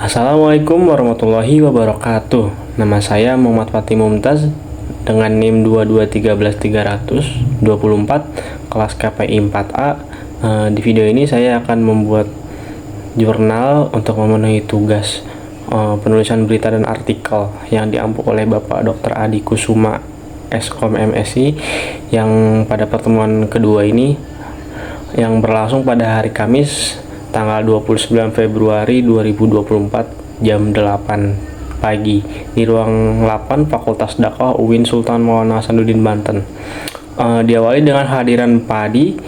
Assalamualaikum warahmatullahi wabarakatuh. Nama saya Muhammad Fatih Mumtaz dengan NIM 2213324 kelas KPI 4A. Di video ini saya akan membuat jurnal untuk memenuhi tugas penulisan berita dan artikel yang diampu oleh Bapak Dr. Adi Kusuma Eskom MSI yang pada pertemuan kedua ini yang berlangsung pada hari Kamis tanggal 29 Februari 2024 jam 8 pagi di ruang 8 Fakultas Dakwah UIN Sultan Maulana Hasanuddin Banten. Diawali dengan hadiran Pak Adi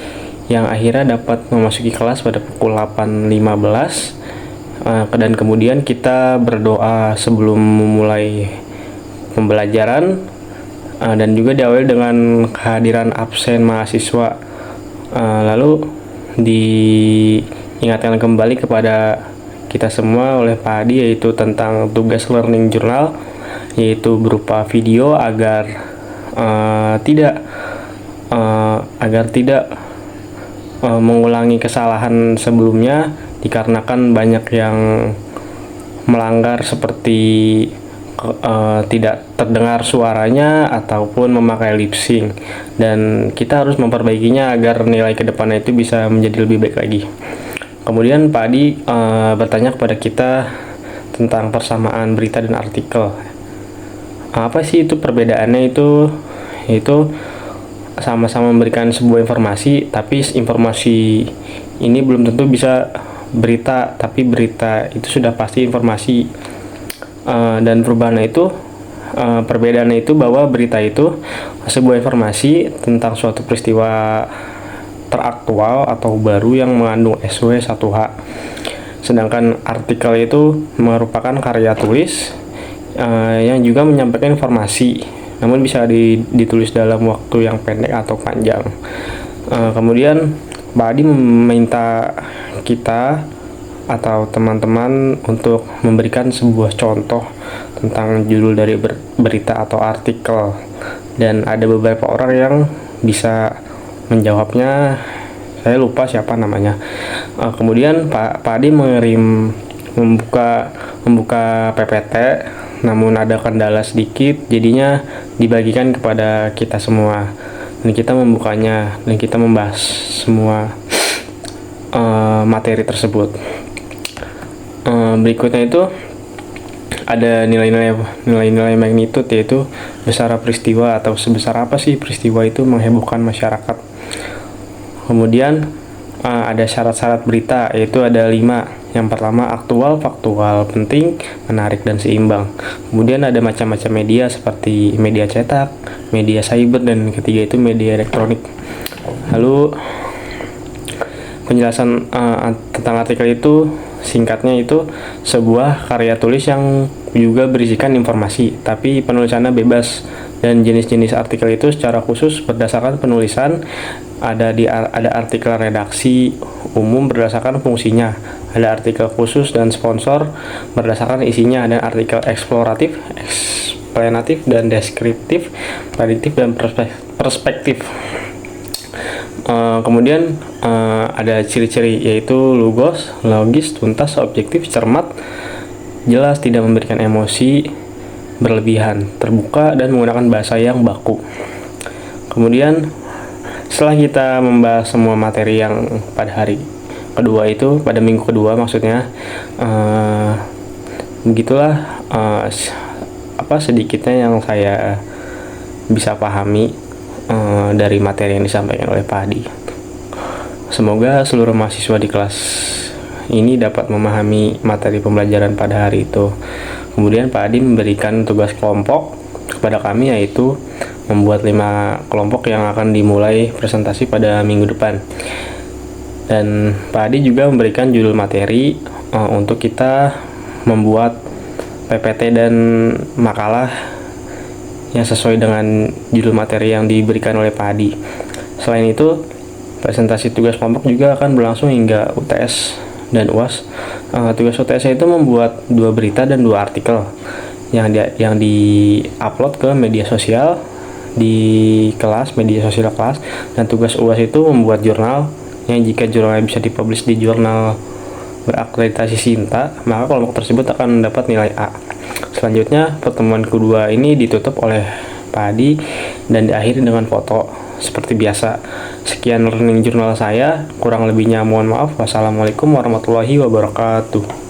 yang akhirnya dapat memasuki kelas pada pukul 8.15 dan kemudian kita berdoa sebelum memulai pembelajaran dan juga diawali dengan kehadiran absen mahasiswa. Lalu diingatkan kembali kepada kita semua oleh Pak Adi yaitu tentang tugas learning journal, yaitu berupa video agar tidak mengulangi kesalahan sebelumnya, dikarenakan banyak yang melanggar seperti tidak terdengar suaranya ataupun memakai lip sync, dan kita harus memperbaikinya agar nilai kedepannya itu bisa menjadi lebih baik lagi. Kemudian Pak Adi bertanya kepada kita tentang persamaan berita dan artikel. Apa sih itu perbedaannya? Itu sama-sama memberikan sebuah informasi, tapi informasi ini belum tentu bisa berita, tapi berita itu sudah pasti informasi. Dan perbedaannya itu bahwa berita itu sebuah informasi tentang suatu peristiwa teraktual atau baru yang mengandung SW 1H, sedangkan artikel itu merupakan karya tulis yang juga menyampaikan informasi, namun bisa ditulis dalam waktu yang pendek atau panjang. Kemudian Pak Adi meminta kita atau teman-teman untuk memberikan sebuah contoh tentang judul dari berita atau artikel, dan ada beberapa orang yang bisa menjawabnya. Saya lupa siapa namanya. Kemudian Pak Adi membuka PPT, namun ada kendala sedikit, jadinya dibagikan kepada kita semua dan kita membukanya dan kita membahas semua materi tersebut. Berikutnya itu ada nilai-nilai magnitude, yaitu besar peristiwa atau sebesar apa sih peristiwa itu menghebohkan masyarakat. Kemudian ada syarat-syarat berita, yaitu ada 5. Yang pertama aktual, faktual, penting, menarik, dan seimbang. Kemudian ada macam-macam media seperti media cetak, media cyber, dan ketiga itu media elektronik. Lalu penjelasan tentang artikel itu singkatnya itu sebuah karya tulis yang juga berisikan informasi, tapi penulisannya bebas, dan jenis-jenis artikel itu secara khusus berdasarkan penulisan. Ada artikel redaksi umum berdasarkan fungsinya, ada artikel khusus dan sponsor berdasarkan isinya, dan artikel eksploratif, eksplanatif, dan deskriptif, prediktif, dan perspektif. Kemudian ada ciri-ciri, yaitu logos, logis, tuntas, objektif, cermat, jelas, tidak memberikan emosi berlebihan, terbuka, dan menggunakan bahasa yang baku. Kemudian setelah kita membahas semua materi yang pada hari kedua itu, pada minggu kedua maksudnya, begitulah sedikitnya yang saya bisa pahami dari materi yang disampaikan oleh Pak Adi. Semoga seluruh mahasiswa di kelas ini dapat memahami materi pembelajaran pada hari itu. Kemudian Pak Adi memberikan tugas kelompok kepada kami, yaitu membuat 5 kelompok yang akan dimulai presentasi pada minggu depan. Dan Pak Adi juga memberikan judul materi untuk kita membuat PPT dan makalah yang sesuai dengan judul materi yang diberikan oleh Pak Adi. Selain itu, presentasi tugas kelompok juga akan berlangsung hingga UTS dan UAS. Tugas UTS itu membuat 2 berita dan 2 artikel yang di-upload ke media sosial di kelas, media sosial kelas. Dan tugas UAS itu membuat jurnal yang jika jurnalnya bisa dipublish di jurnal berakreditasi Sinta, maka kelompok tersebut akan mendapat nilai A. Selanjutnya, pertemuan kedua ini ditutup oleh Pak Adi dan diakhiri dengan foto seperti biasa. Sekian learning journal saya, kurang lebihnya mohon maaf. Wassalamualaikum warahmatullahi wabarakatuh.